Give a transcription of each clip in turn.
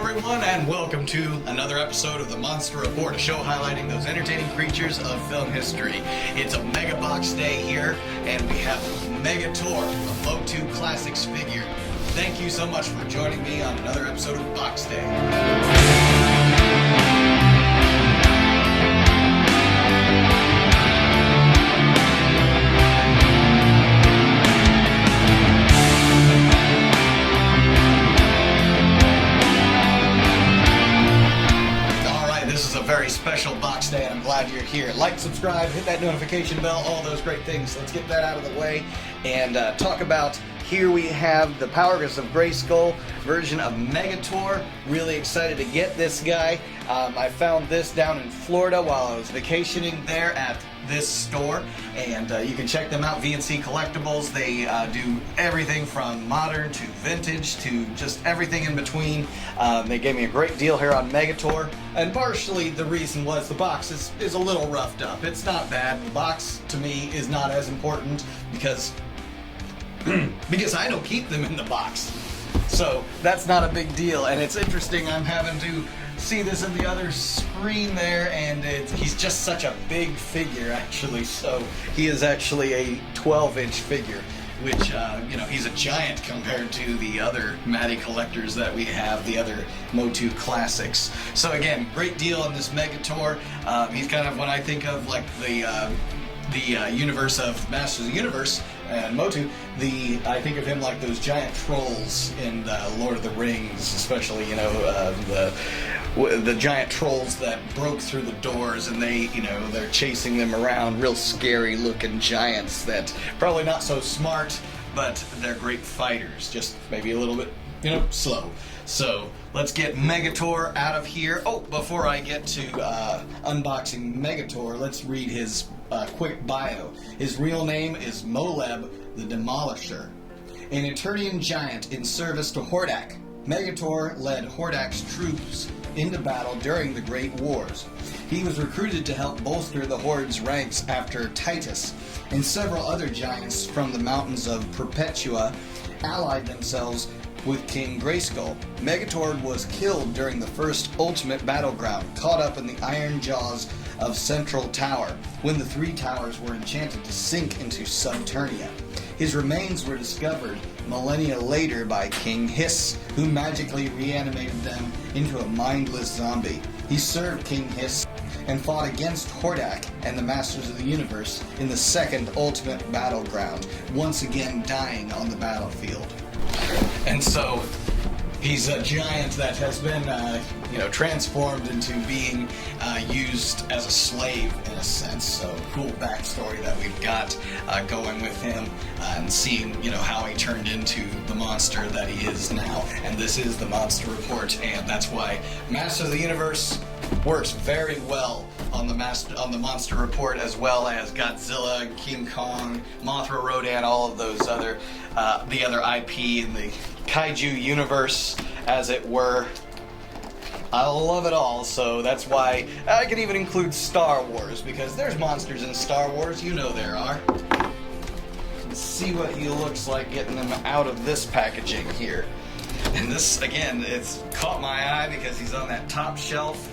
everyone, and welcome to another episode of the Monster Report, a show highlighting those entertaining creatures of film history. It's a mega box day here, and we have Megator, a Motu Classics figure. Thank you so much for joining me on another episode of Box Day. Very special box day, and I'm glad you're here. Like, subscribe, hit that notification bell, all those great things. Let's get that out of the way and talk about, here we have the Powers of Grayskull version of Megator. Really excited to get this guy. I found this down in Florida while I was vacationing there at this store, and you can check them out, VNC Collectibles. They do everything from modern to vintage to just everything in between. They gave me a great deal here on Megator, and partially the reason was the box is a little roughed up. It's not bad. The box to me is not as important because I don't keep them in the box. So that's not a big deal, and it's interesting. I'm having to see this in the other screen there, and he's just such a big figure, actually. So he is actually a 12-inch figure, which, he's a giant compared to the other Matty collectors that we have, the other Motu Classics. So again, great deal on this Megator. He's kind of, when I think of like the universe of Masters of the Universe and Motu, I think of him like those giant trolls in Lord of the Rings, especially, the giant trolls that broke through the doors, and they're chasing them around, real scary looking giants that probably not so smart, but they're great fighters, just maybe a little bit, slow. So let's get Megator out of here. Oh, before I get to unboxing Megator, let's read his quick bio. His real name is Moleb the Demolisher, an Eternian giant in service to Hordak. Megator led Hordak's troops into battle during the Great Wars. He was recruited to help bolster the Horde's ranks after Titus and several other giants from the mountains of Perpetua allied themselves with King Grayskull. Megator was killed during the first Ultimate Battleground, caught up in the iron jaws of Central Tower, when the three towers were enchanted to sink into Subternia. His remains were discovered millennia later by King Hiss, who magically reanimated them into a mindless zombie. He served King Hiss and fought against Hordak and the Masters of the Universe in the second Ultimate Battleground, once again dying on the battlefield. And so he's a giant that has been, transformed into being used as a slave in a sense. So cool backstory that we've got going with him, and seeing, how he turned into the monster that he is now. And this is the Monster Report, and that's why Master of the Universe works very well on the Monster Report, as well as Godzilla, King Kong, Mothra, Rodan, all of those other the other IP in the Kaiju universe, as it were. I love it all, so that's why I can even include Star Wars, because there's monsters in Star Wars, there are. Let's see what he looks like getting them out of this packaging here. And this, again, it's caught my eye because he's on that top shelf.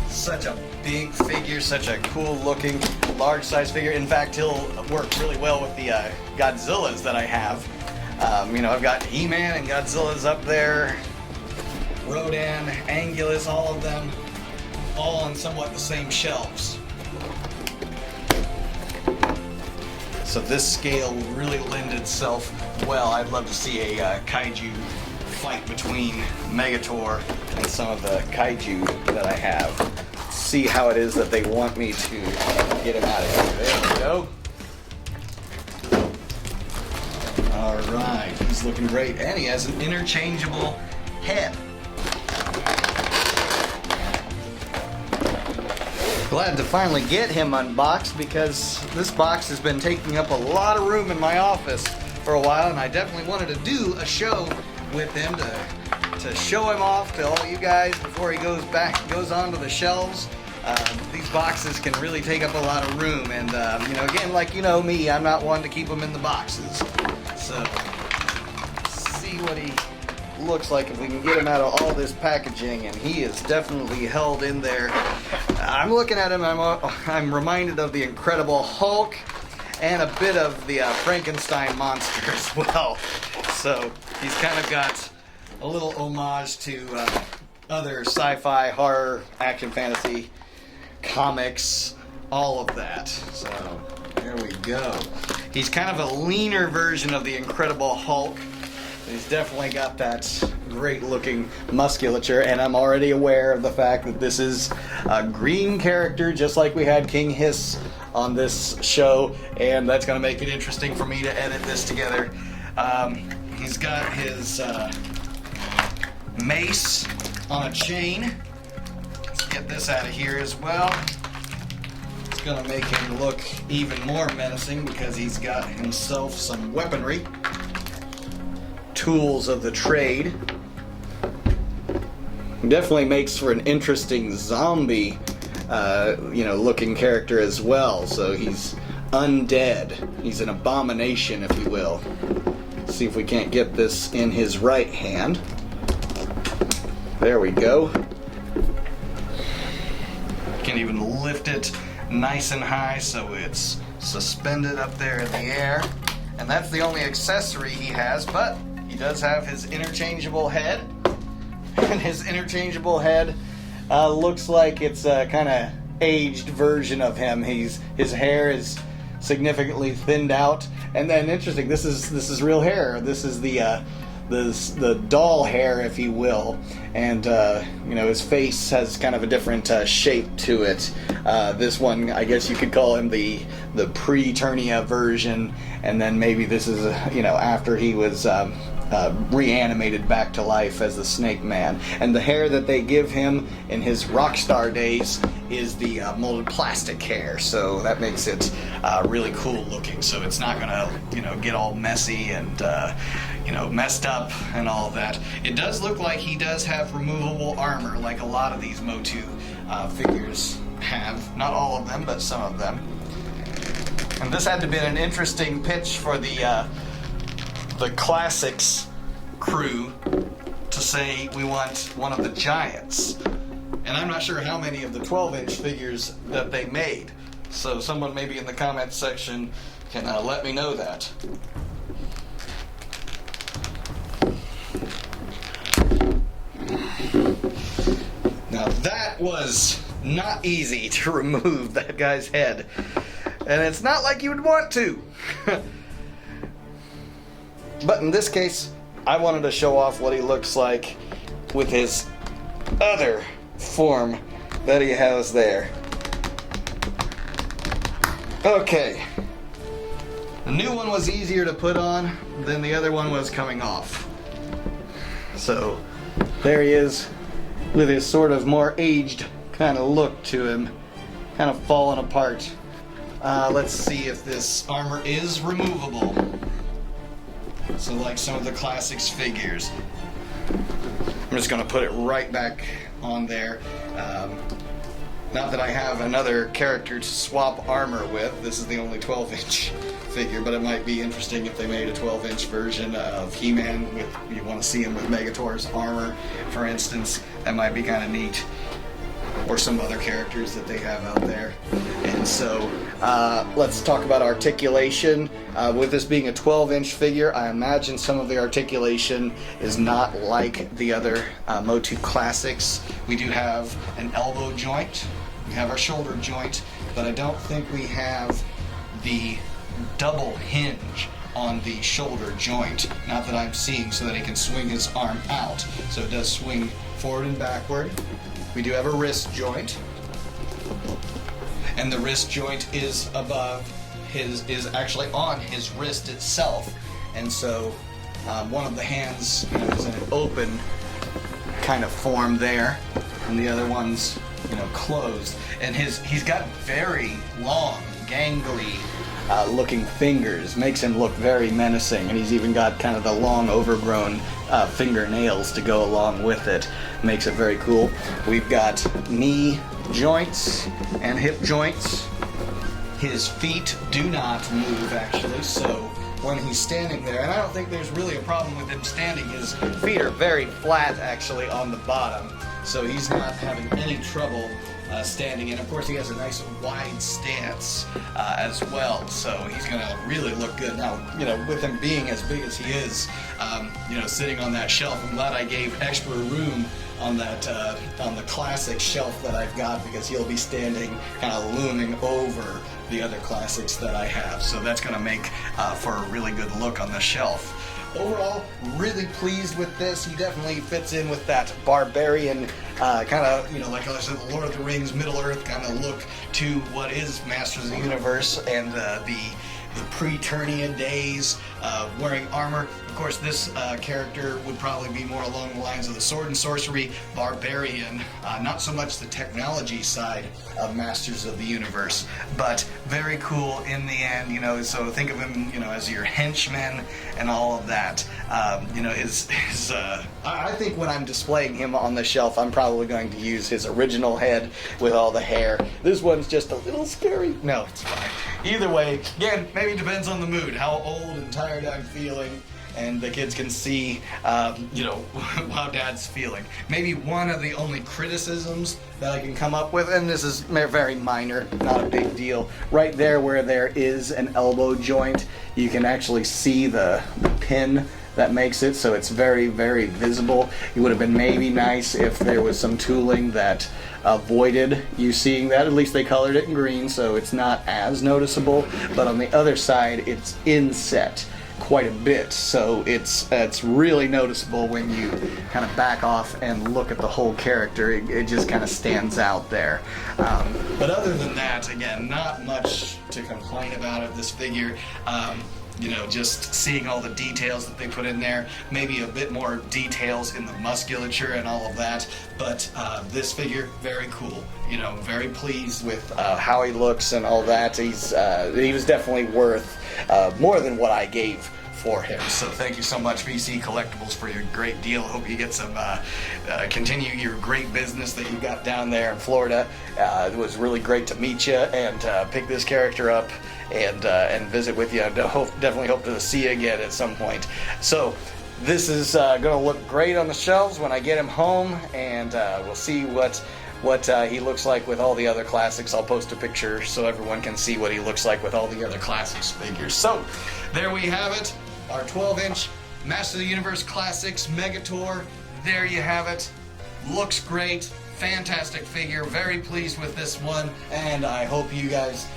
Such a big figure, such a cool looking, large size figure. In fact, he'll work really well with the Godzillas that I have. I've got He-Man and Godzilla's up there, Rodan, Angulus, all of them, all on somewhat the same shelves. So this scale would really lend itself well. I'd love to see a kaiju fight between Megator and some of the kaiju that I have. See how it is that they want me to get him out of here. There we go. Alright, he's looking great, and he has an interchangeable head. Glad to finally get him unboxed, because this box has been taking up a lot of room in my office for a while, and I definitely wanted to do a show with him to show him off to all you guys before he goes onto the shelves. These boxes can really take up a lot of room, and again, like me, I'm not one to keep them in the boxes. So see what he looks like if we can get him out of all this packaging, and he is definitely held in there. I'm looking at him, I'm reminded of the Incredible Hulk and a bit of the Frankenstein monster as well. So he's kind of got a little homage to other sci-fi, horror, action, fantasy, comics, all of that. So there we go. He's kind of a leaner version of the Incredible Hulk. He's definitely got that great looking musculature, and I'm already aware of the fact that this is a green character, just like we had King Hiss on this show, and that's going to make it interesting for me to edit this together. He's got his mace on a chain. Let's get this out of here as well. It's going to make him look even more menacing because he's got himself some weaponry. Tools of the trade. Definitely makes for an interesting zombie looking character as well. So he's undead. He's an abomination, if you will. Let's see if we can't get this in his right hand. There we go. Can even lift it nice and high so it's suspended up there in the air. And that's the only accessory he has, but he does have his interchangeable head. And his interchangeable head looks like it's a kind of aged version of him. His hair is significantly thinned out. And then interesting, this is real hair. This is the doll hair, if you will, and his face has kind of a different shape to it. This one, I guess you could call him the pre-Eternia version, and then maybe this is after he was reanimated back to life as the Snake Man. And the hair that they give him in his rock star days is the molded plastic hair, so that makes it really cool looking. So it's not gonna get all messy and messed up and all of that. It does look like he does have removable armor, like a lot of these Motu figures have. Not all of them, but some of them. And this had to be an interesting pitch for the Classics crew to say we want one of the giants. And I'm not sure how many of the 12-inch figures that they made. So someone maybe in the comments section can let me know that. Now that was not easy to remove that guy's head. And it's not like you would want to. But in this case, I wanted to show off what he looks like with his other form that he has there. Okay. The new one was easier to put on than the other one was coming off. So there he is with his sort of more aged kind of look to him, kind of falling apart. Let's see if this armor is removable. So like some of the Classics figures. I'm just going to put it right back on there. Not that I have another character to swap armor with. This is the only 12-inch figure, but it might be interesting if they made a 12-inch version of He-Man. You want to see him with Megator's armor, for instance. That might be kind of neat. Or some other characters that they have out there. And so let's talk about articulation. With this being a 12-inch figure, I imagine some of the articulation is not like the other Motu Classics. We do have an elbow joint, we have our shoulder joint, but I don't think we have the double hinge on the shoulder joint. Not that I'm seeing, so that he can swing his arm out. So it does swing forward and backward. We do have a wrist joint, and the wrist joint is actually on his wrist itself, and so one of the hands is in an open kind of form there, and the other one's closed. And he's got very long, gangly looking fingers, makes him look very menacing, and he's even got kind of the long overgrown fingernails to go along with it. Makes it very cool. We've got knee joints and hip joints. His feet do not move actually, so when he's standing there. And I don't think there's really a problem with him standing. His feet are very flat actually on the bottom, so he's not having any trouble standing. And of course he has a nice wide stance as well, so he's gonna really look good. Now, you know, with him being as big as he is, you know, sitting on that shelf, I'm glad I gave extra room on that on the classic shelf that I've got, because he'll be standing kind of looming over the other classics that I have, so that's gonna make for a really good look on the shelf. Overall, really pleased with this. He definitely fits in with that barbarian kind of, you know, like I said, the Lord of the Rings, Middle-earth kind of look to what is Masters of the Universe, and the pre-Turnian days, wearing armor. Of course, this character would probably be more along the lines of the sword and sorcery barbarian, not so much the technology side of Masters of the Universe, but very cool in the end, you know. So think of him, you know, as your henchman and all of that. You know, I think when I'm displaying him on the shelf, I'm probably going to use his original head with all the hair. This one's just a little scary. No, it's fine. Either way, again, maybe it depends on the mood, how old and tired I'm feeling, and the kids can see, you know, how Dad's feeling. Maybe one of the only criticisms that I can come up with, and this is very minor, not a big deal, right there where there is an elbow joint, you can actually see the pin that makes it, so it's very, very visible. It would have been maybe nice if there was some tooling that avoided you seeing that. At least they colored it in green, so it's not as noticeable, but on the other side it's inset quite a bit, so it's really noticeable when you kind of back off and look at the whole character. It just kind of stands out there. But other than that, again, not much to complain about of this figure. You know, just seeing all the details that they put in there, maybe a bit more details in the musculature and all of that, but this figure, very cool. You know, very pleased with how he looks and all that. He was definitely worth more than what I gave for him. So thank you so much, VC Collectibles, for your great deal. Hope you get some, continue your great business that you got down there in Florida. It was really great to meet you and pick this character up and visit with you. I definitely hope to see you again at some point. So this is going to look great on the shelves when I get him home, and we'll see what he looks like with all the other classics. I'll post a picture so everyone can see what he looks like with all the other classics figures. So there we have it, our 12-inch Master of the Universe Classics Megator. There you have it. Looks great. Fantastic figure. Very pleased with this one, and I hope you guys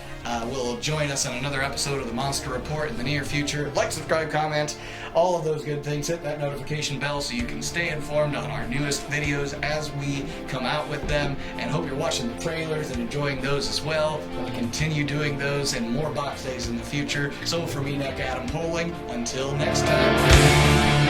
will join us on another episode of the Monster Report in the near future. Like, subscribe, comment, all of those good things. Hit that notification bell so you can stay informed on our newest videos as we come out with them. And hope you're watching the trailers and enjoying those as well. We'll continue doing those and more box days in the future. So for me, Neck Adam Poling, until next time.